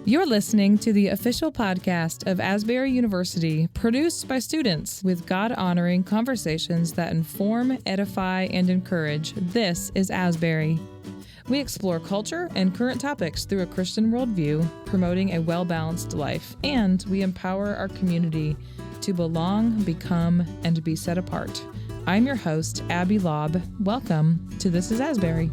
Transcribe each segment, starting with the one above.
You're listening to the official podcast of Asbury University, produced by students with God-honoring conversations that inform, edify, and encourage. This is Asbury. We explore culture and current topics through a Christian worldview, promoting a well-balanced life, and we empower our community to belong, become, and be set apart. I'm your host, Abby Lobb. Welcome to This is Asbury.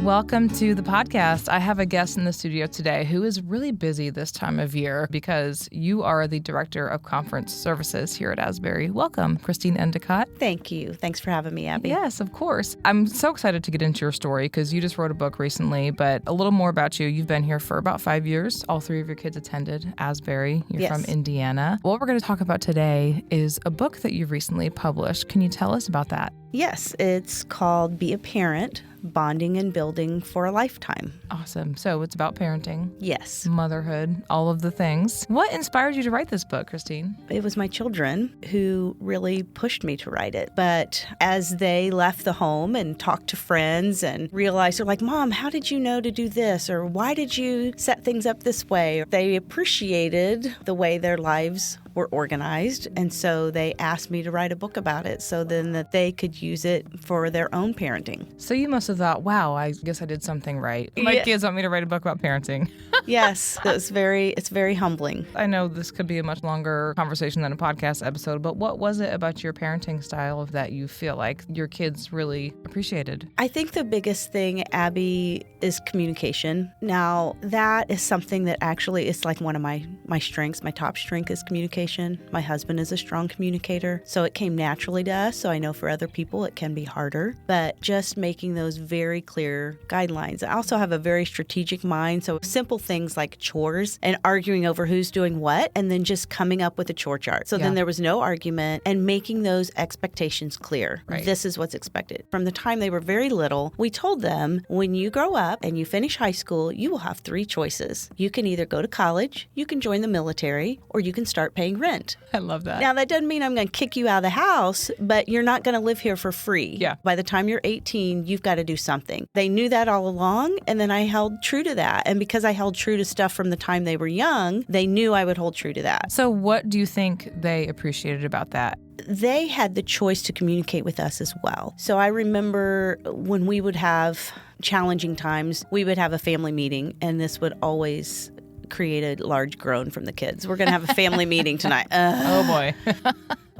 Welcome to the podcast. I have a guest in the studio today who is really busy this time of year because you are the Director of Conference Services here at Asbury. Welcome, Christine Endicott. Thank you. Thanks for having me, Abby. Yes, of course. I'm so excited to get into your story because you just wrote a book recently, but a little more about you. You've been here for about 5 years. All three of your kids attended Asbury. You're from Indiana. What we're going to talk about today is a book that you've recently published. Can you tell us about that? Yes, it's called Be a Parent, Bonding and Building for a Lifetime. Awesome. So it's about parenting. Yes. Motherhood, all of the things. What inspired you to write this book, Christine? It was my children who really pushed me to write it. But as they left the home and talked to friends and realized, they're like, Mom, how did you know to do this? Or why did you set things up this way? They appreciated the way their lives were organized, and so they asked me to write a book about it so then that they could use it for their own parenting. So you must have thought, wow, I guess I did something right. My kids want me to write a book about parenting. Yes, it's very humbling. I know this could be a much longer conversation than a podcast episode, but what was it about your parenting style that you feel like your kids really appreciated? I think the biggest thing, Abby, is communication. Now, that is something that actually is like one of my strengths. My top strength is communication. My husband is a strong communicator, so it came naturally to us. So I know for other people it can be harder, but just making those very clear guidelines. I also have a very strategic mind, so simple things like chores and arguing over who's doing what, and then just coming up with a chore chart. So then there was no argument and making those expectations clear. Right. This is what's expected. From the time they were very little, we told them, when you grow up and you finish high school, you will have 3 choices. You can either go to college, you can join the military, or you can start paying rent. I love that. Now, that doesn't mean I'm going to kick you out of the house, but you're not going to live here for free. Yeah. By the time you're 18, you've got to do something. They knew that all along, and then I held true to that. And because I held true to stuff from the time they were young, they knew I would hold true to that. So what do you think they appreciated about that? They had the choice to communicate with us as well. So I remember when we would have challenging times, we would have a family meeting, and this would always create a large groan from the kids. We're going to have a family meeting tonight. Oh, boy.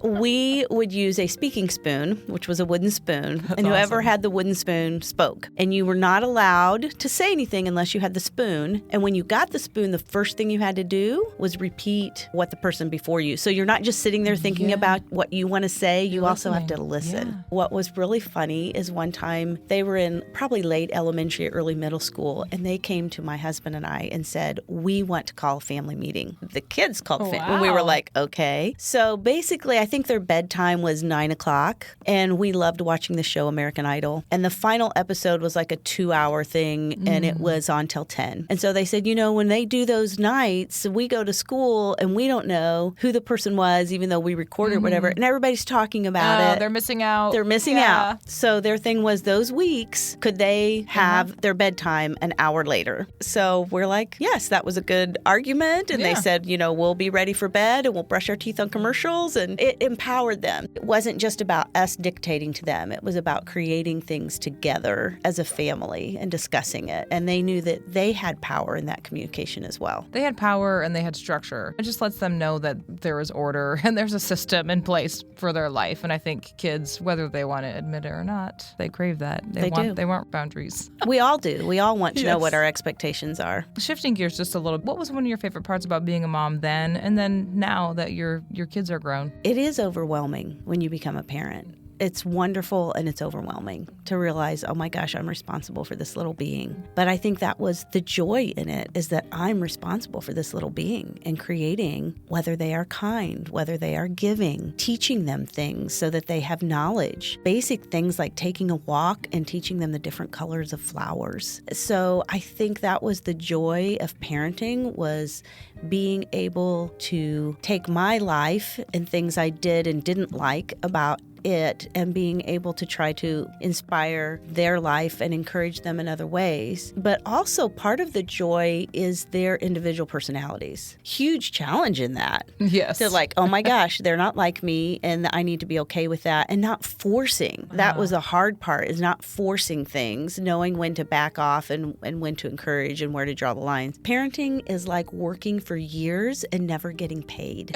We would use a speaking spoon, which was a wooden spoon, and whoever awesome. had the wooden spoon spoke. And you were not allowed to say anything unless you had the spoon. And when you got the spoon, the first thing you had to do was repeat what the person before you. So you're not just sitting there thinking about what you want to say. You also have to listen. Yeah. What was really funny is one time they were in probably late elementary, early middle school, and they came to my husband and I and said, we want to call a family meeting. The kids called and we were like, okay. So basically, I think their bedtime was 9 o'clock, and we loved watching the show American Idol. And the final episode was like a 2-hour thing, and it was on till 10. And so they said, when they do those nights, we go to school, and we don't know who the person was, even though we recorded whatever, and everybody's talking about it. They're missing out. They're missing out. So their thing was those weeks, could they have their bedtime an hour later? So we're like, yes, that was a good argument. And they said, we'll be ready for bed, and we'll brush our teeth on commercials, and it empowered them. It wasn't just about us dictating to them. It was about creating things together as a family and discussing it. And they knew that they had power in that communication as well. They had power and they had structure. It just lets them know that there is order and there's a system in place for their life. And I think kids, whether they want to admit it or not, they crave that. They want boundaries. We all do. We all want to know what our expectations are. Shifting gears just a little, what was one of your favorite parts about being a mom then and then now that your kids are grown? It is overwhelming when you become a parent. It's wonderful and it's overwhelming to realize, oh my gosh, I'm responsible for this little being. But I think that was the joy in it, is that I'm responsible for this little being and creating, whether they are kind, whether they are giving, teaching them things so that they have knowledge. Basic things like taking a walk and teaching them the different colors of flowers. So I think that was the joy of parenting, was being able to take my life and things I did and didn't like about it and being able to try to inspire their life and encourage them in other ways. But also part of the joy is their individual personalities. Huge challenge in that. Yes. They're like, oh my gosh, they're not like me and I need to be okay with that and not forcing. That was the hard part, is not forcing things, knowing when to back off and when to encourage and where to draw the lines. Parenting is like working for years and never getting paid.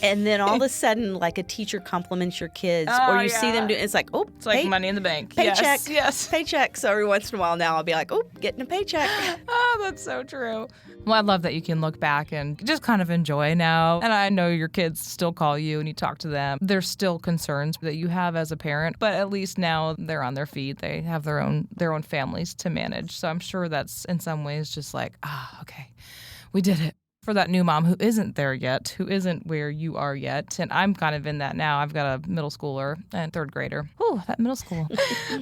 And then all of a sudden, like a teacher compliments your kids, or you see them do it's like, oh, it's like money in the bank. Paycheck. Yes. Paycheck. So every once in a while now I'll be like, oh, getting a paycheck. Oh, that's so true. Well, I love that you can look back and just kind of enjoy now. And I know your kids still call you and you talk to them. There's still concerns that you have as a parent, but at least now they're on their feet. They have their own families to manage. So I'm sure that's in some ways just like, okay, we did it. For that new mom who isn't there yet, who isn't where you are yet, and I'm kind of in that now. I've got a middle schooler and third grader. Oh, that middle school.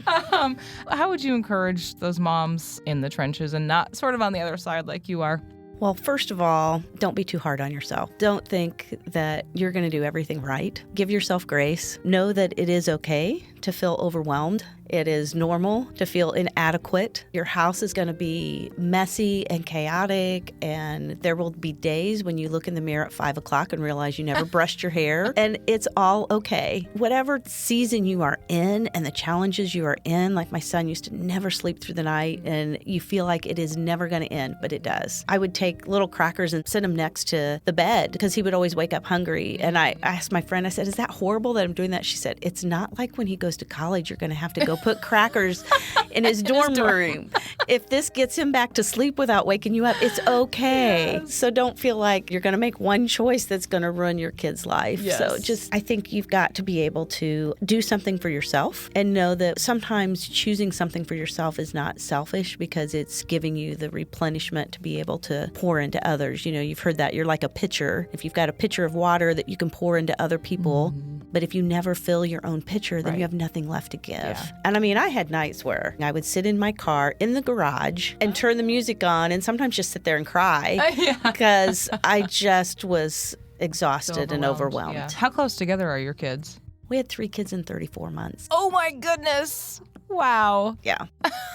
How would you encourage those moms in the trenches and not sort of on the other side like you are? Well, first of all, don't be too hard on yourself. Don't think that you're going to do everything right. Give yourself grace. Know that it is okay to feel overwhelmed. It is normal to feel inadequate. Your house is going to be messy and chaotic, and there will be days when you look in the mirror at 5 o'clock and realize you never brushed your hair, and it's all okay. Whatever season you are in and the challenges you are in, like my son used to never sleep through the night, and you feel like it is never going to end, but it does. I would take little crackers and sit them next to the bed because he would always wake up hungry, and I asked my friend, I said, is that horrible that I'm doing that? She said, it's not like when he goes to college, you're going to have to go put crackers in his dorm room. If this gets him back to sleep without waking you up, it's okay. Yes. So don't feel like you're going to make one choice that's going to ruin your kid's life. Yes. So I think you've got to be able to do something for yourself and know that sometimes choosing something for yourself is not selfish because it's giving you the replenishment to be able to pour into others. You know, you've heard that. You're like a pitcher. If you've got a pitcher of water that you can pour into other people, but if you never fill your own pitcher, then you have nothing left to give. Yeah. And I mean, I had nights where I would sit in my car in the garage and turn the music on and sometimes just sit there and cry because I just was exhausted and overwhelmed. Yeah. How close together are your kids? We had 3 kids in 34 months. Oh my goodness. Wow. Yeah.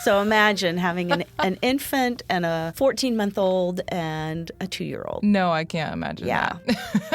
So imagine having an infant and a 14-month-old and a 2-year-old. No, I can't imagine that.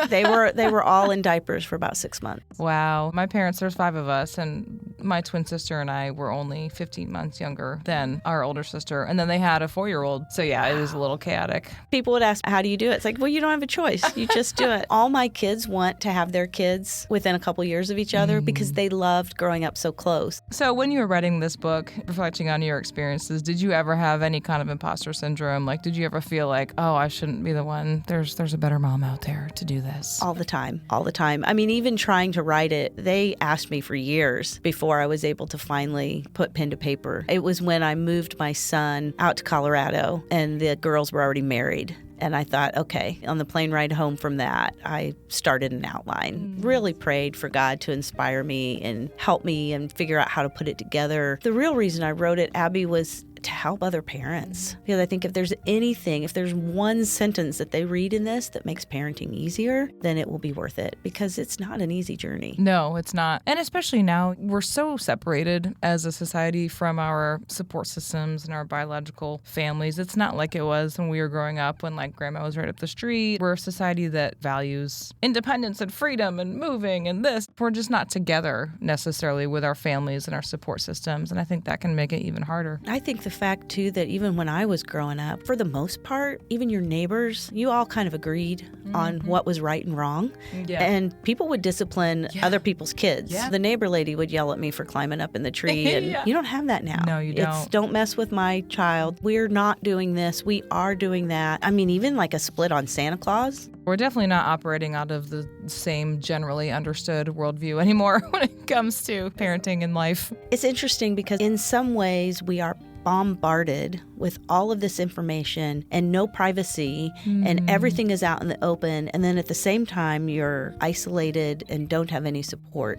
they were all in diapers for about 6 months. Wow. My parents, there's 5 of us, and my twin sister and I were only 15 months younger than our older sister. And then they had a 4-year-old. So yeah, it was a little chaotic. People would ask, how do you do it? It's like, well, you don't have a choice. You just do it. All my kids want to have their kids within a couple years of each other because they loved growing up so close. So when you were writing this book, reflecting on your experiences, did you ever have any kind of imposter syndrome? Like, did you ever feel like, oh, I shouldn't be the one? There's a better mom out there to do this. All the time. I mean, even trying to write it, they asked me for years before I was able to finally put pen to paper. It was when I moved my son out to Colorado and the girls were already married. And I thought, okay, on the plane ride home from that, I started an outline. Really prayed for God to inspire me and help me and figure out how to put it together. The real reason I wrote it, Abby, was to help other parents. Because I think if there's one sentence that they read in this that makes parenting easier, then it will be worth it because it's not an easy journey. No, it's not. And especially now, we're so separated as a society from our support systems and our biological families. It's not like it was when we were growing up when like grandma was right up the street. We're a society that values independence and freedom and moving and this. We're just not together necessarily with our families and our support systems. And I think that can make it even harder. I think the fact, too, that even when I was growing up, for the most part, even your neighbors, you all kind of agreed on what was right and wrong. Yeah. And people would discipline other people's kids. Yeah. The neighbor lady would yell at me for climbing up in the tree. And you don't have that now. No, you don't. It's don't mess with my child. We're not doing this. We are doing that. I mean, even like a split on Santa Claus. We're definitely not operating out of the same generally understood worldview anymore when it comes to parenting and life. It's interesting because in some ways we are bombarded with all of this information and no privacy and everything is out in the open, and then at the same time you're isolated and don't have any support.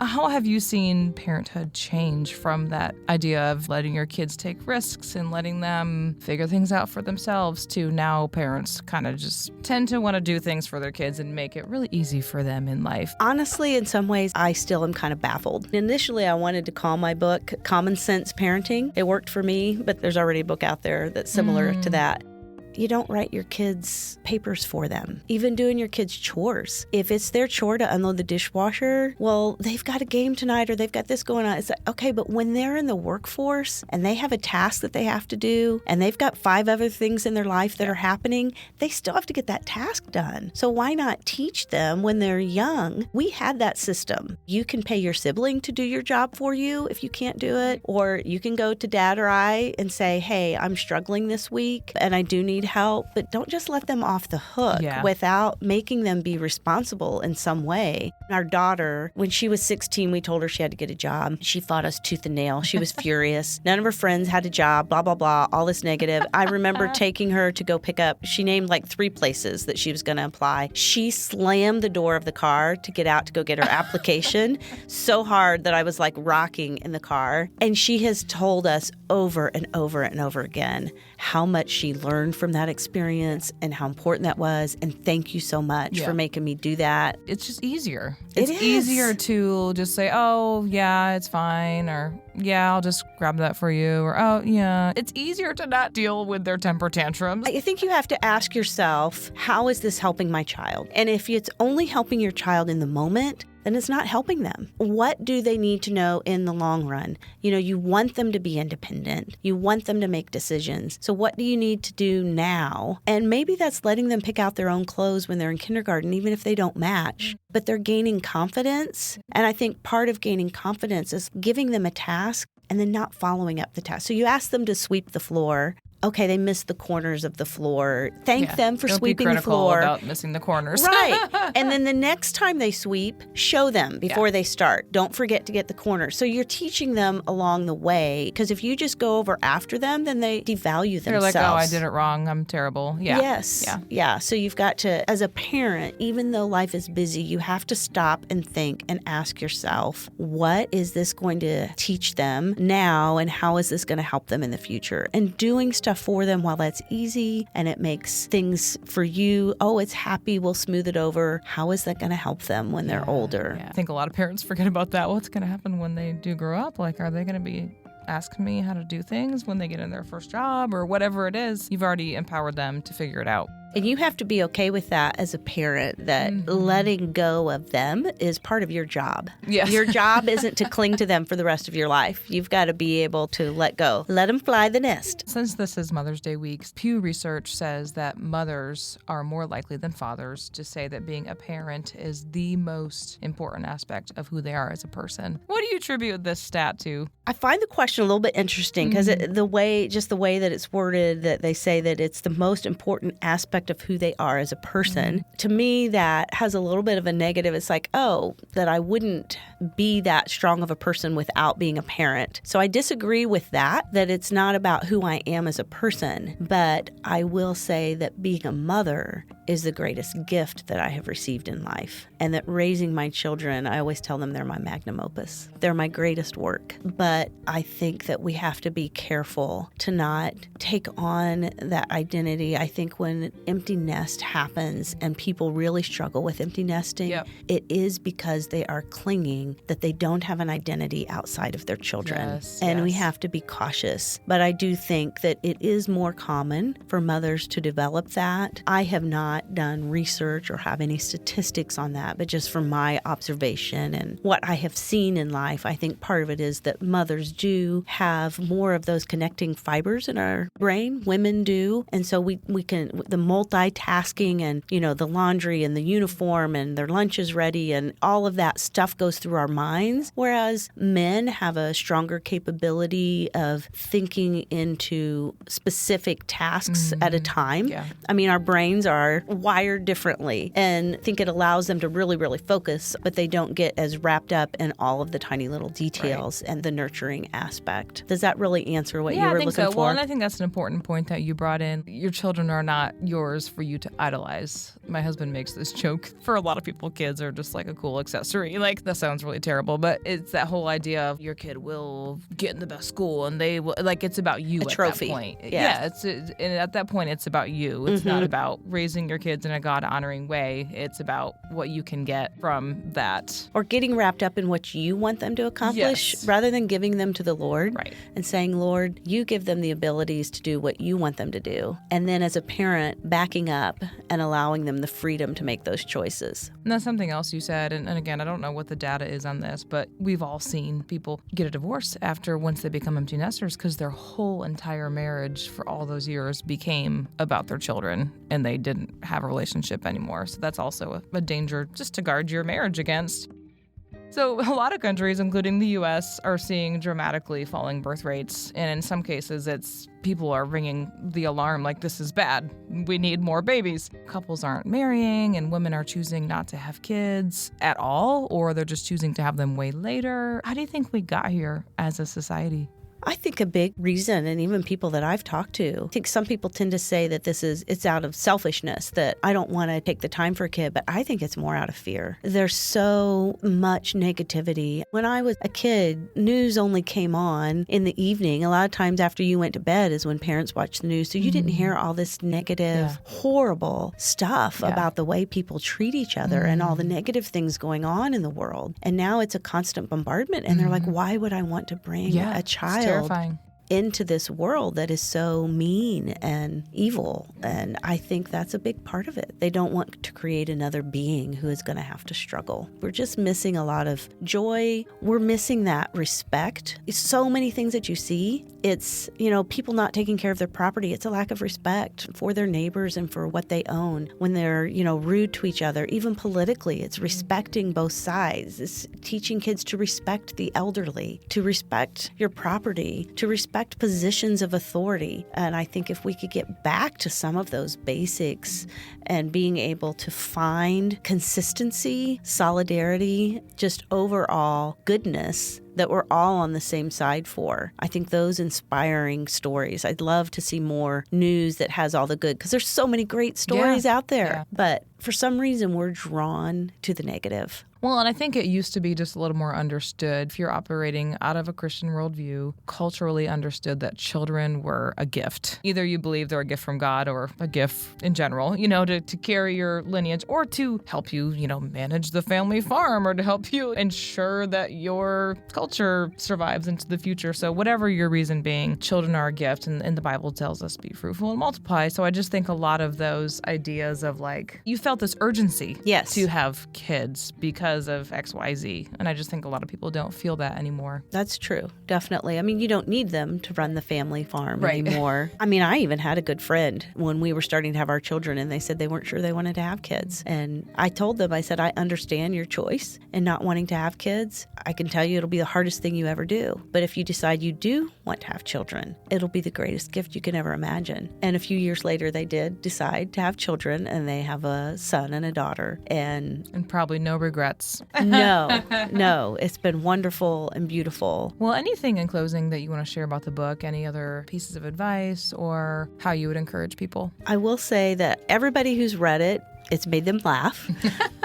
How have you seen parenthood change from that idea of letting your kids take risks and letting them figure things out for themselves to now parents kind of just tend to want to do things for their kids and make it really easy for them in life? Honestly, in some ways, I still am kind of baffled. Initially, I wanted to call my book Common Sense Parenting. It worked for me, but there's already a book out there that's similar to that. You don't write your kids' papers for them. Even doing your kids' chores. If it's their chore to unload the dishwasher, well, they've got a game tonight or they've got this going on. It's like, okay, but when they're in the workforce and they have a task that they have to do and they've got 5 other things in their life that are happening, they still have to get that task done. So why not teach them when they're young? We had that system. You can pay your sibling to do your job for you if you can't do it, or you can go to dad or I and say, hey, I'm struggling this week and I do need help, but don't just let them off the hook without making them be responsible in some way. Our daughter, when she was 16, we told her she had to get a job. She fought us tooth and nail. She was furious. None of her friends had a job, blah, blah, blah, all this negative. I remember taking her to go pick up, she named like 3 places that she was going to apply. She slammed the door of the car to get out to go get her application so hard that I was like rocking in the car. And she has told us over and over and over again how much she learned from that experience and how important that was. And thank you so much for making me do that. It's just easier. It's easier to just say, oh, yeah, it's fine. Or, yeah, I'll just grab that for you. Or, oh, yeah. It's easier to not deal with their temper tantrums. I think you have to ask yourself, how is this helping my child? And if it's only helping your child in the moment, then it's not helping them. What do they need to know in the long run? You know, you want them to be independent. You want them to make decisions. So what do you need to do now? And maybe that's letting them pick out their own clothes when they're in kindergarten, even if they don't match. But they're gaining confidence. And I think part of gaining confidence is giving them a task and then not following up the task. So you ask them to sweep the floor. Okay, they missed the corners of the floor. Thank them for sweeping the floor. About missing the corners. Right. And then the next time they sweep, show them before they start. Don't forget to get the corners. So you're teaching them along the way. Because if you just go over after them, then they devalue themselves. They're like, oh, I did it wrong. I'm terrible. Yeah. Yes. Yeah. So you've got to, as a parent, even though life is busy, you have to stop and think and ask yourself, what is this going to teach them now? And how is this going to help them in the future? And doing stuff for them while that's easy and it makes things for you, oh, it's happy, we'll smooth it over. How is that going to help them when they're older? I think a lot of parents forget about that. What's going to happen when they do grow up? Like, are they going to be asking me how to do things when they get in their first job or whatever it is? You've already empowered them to figure it out. And you have to be okay with that as a parent, that letting go of them is part of your job. Yes. Your job isn't to cling to them for the rest of your life. You've got to be able to let go. Let them fly the nest. Since this is Mother's Day week, Pew Research says that mothers are more likely than fathers to say that being a parent is the most important aspect of who they are as a person. What do you attribute this stat to? I find the question a little bit interesting because the way that it's worded, that they say that it's the most important aspect of who they are as a person. To me, that has a little bit of a negative. It's like, oh, that I wouldn't be that strong of a person without being a parent. So I disagree with that it's not about who I am as a person. But I will say that being a mother is the greatest gift that I have received in life. And that raising my children, I always tell them they're my magnum opus. They're my greatest work. But I think that we have to be careful to not take on that identity. I think when empty nest happens and people really struggle with empty nesting, it is because they are clinging, that they don't have an identity outside of their children. And we have to be cautious. But I do think that it is more common for mothers to develop that. I have not done research or have any statistics on that, but just from my observation and what I have seen in life, I think part of it is that mothers do have more of those connecting fibers in our brain. Women do. And so we can, the multitasking and, the laundry and the uniform and their lunch is ready and all of that stuff goes through our minds. Whereas men have a stronger capability of thinking into specific tasks at a time. I mean, our brains are wired differently, and I think it allows them to really, really focus, but they don't get as wrapped up in all of the tiny little details and the nurturing aspect. Does that really answer what you were looking for? Well, and I think that's an important point that you brought in. Your children are not yours for you to idolize. My husband makes this joke. For a lot of people, kids are just like a cool accessory. Like, that sounds really terrible, but it's that whole idea of your kid will get in the best school and they will, like, it's about you at trophy. that point. Yeah. And at that point, it's about you. It's not about raising your kids in a God-honoring way. It's about what you can get from that. Or getting wrapped up in what you want them to accomplish rather than giving them to the Lord and saying, Lord, you give them the abilities to do what you want them to do. And then as a parent, backing up and allowing them the freedom to make those choices. And that's something else you said. And again, I don't know what the data is on this, but we've all seen people get a divorce once they become empty nesters because their whole entire marriage for all those years became about their children and they didn't have a relationship anymore. So that's also a danger just to guard your marriage against. So a lot of countries, including the U.S., are seeing dramatically falling birth rates. And in some cases, people are ringing the alarm like, this is bad. We need more babies. Couples aren't marrying and women are choosing not to have kids at all, or they're just choosing to have them way later. How do you think we got here as a society? I think a big reason, and even people that I've talked to, I think some people tend to say that it's out of selfishness, that I don't want to take the time for a kid, but I think it's more out of fear. There's so much negativity. When I was a kid, news only came on in the evening. A lot of times after you went to bed is when parents watched the news. So you didn't hear all this negative, horrible stuff about the way people treat each other and all the negative things going on in the world. And now it's a constant bombardment. And they're like, why would I want to bring a child terrifying into this world that is so mean and evil? And I think that's a big part of it. They don't want to create another being who is going to have to struggle. We're just missing a lot of joy. We're missing that respect. It's so many things that you see. It's, people not taking care of their property. It's a lack of respect for their neighbors and for what they own. When they're, rude to each other, even politically, it's respecting both sides. It's teaching kids to respect the elderly, to respect your property, to respect positions of authority. And I think if we could get back to some of those basics and being able to find consistency, solidarity, just overall goodness that we're all on the same side for. I think those inspiring stories. I'd love to see more news that has all the good, because there's so many great stories out there. Yeah. But for some reason, we're drawn to the negative. Well, and I think it used to be just a little more understood. If you're operating out of a Christian worldview, culturally understood that children were a gift. Either you believe they're a gift from God or a gift in general, to carry your lineage or to help you, manage the family farm or to help you ensure that your culture survives into the future. So whatever your reason being, children are a gift. And the Bible tells us be fruitful and multiply. So I just think a lot of those ideas of you felt this urgency to have kids because of XYZ. And I just think a lot of people don't feel that anymore. That's true. Definitely. I mean, you don't need them to run the family farm anymore. I mean, I even had a good friend when we were starting to have our children and they said they weren't sure they wanted to have kids. And I told them, I said, I understand your choice in not wanting to have kids. I can tell you it'll be the hardest thing you ever do. But if you decide you do want to have children, it'll be the greatest gift you can ever imagine. And a few years later, they did decide to have children and they have a son and a daughter. And probably no regrets. No. It's been wonderful and beautiful. Well, anything in closing that you want to share about the book? Any other pieces of advice or how you would encourage people? I will say that everybody who's read it, it's made them laugh.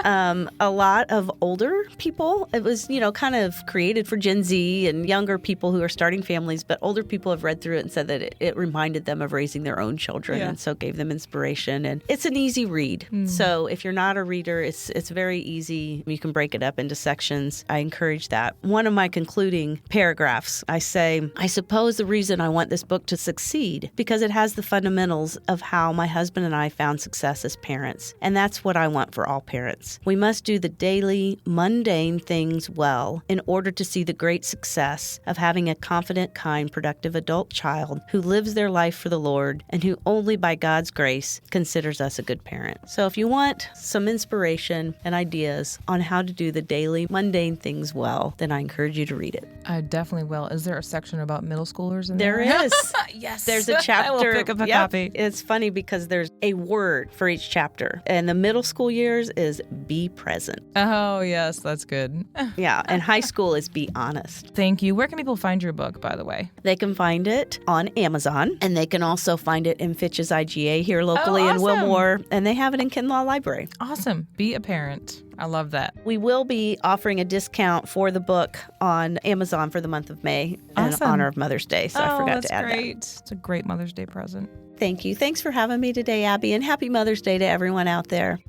A lot of older people, it was, kind of created for Gen Z and younger people who are starting families, but older people have read through it and said that it reminded them of raising their own children and so gave them inspiration. And it's an easy read. So if you're not a reader, it's very easy. You can break it up into sections. I encourage that. One of my concluding paragraphs, I say, I suppose the reason I want this book to succeed because it has the fundamentals of how my husband and I found success as parents. And that's what I want for all parents. We must do the daily, mundane things well in order to see the great success of having a confident, kind, productive adult child who lives their life for the Lord and who only by God's grace considers us a good parent. So if you want some inspiration and ideas on how to do the daily, mundane things well, then I encourage you to read it. I definitely will. Is there a section about middle schoolers in there? There is. Yes. There's a chapter. I will pick up a copy. It's funny because there's a word for each chapter. And And the middle school years is be present. Oh, yes, that's good. Yeah, and high school is be honest. Thank you. Where can people find your book, by the way? They can find it on Amazon, and they can also find it in Fitch's IGA here locally in Wilmore, and they have it in Kinlaw Library. Awesome. Be a parent. I love that. We will be offering a discount for the book on Amazon for the month of May in honor of Mother's Day, so I forgot to add great. It's a great Mother's Day present. Thank you. Thanks for having me today, Abby, and happy Mother's Day to everyone out there.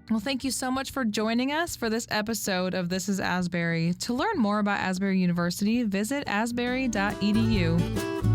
Well, thank you so much for joining us for this episode of This is Asbury. To learn more about Asbury University, visit asbury.edu.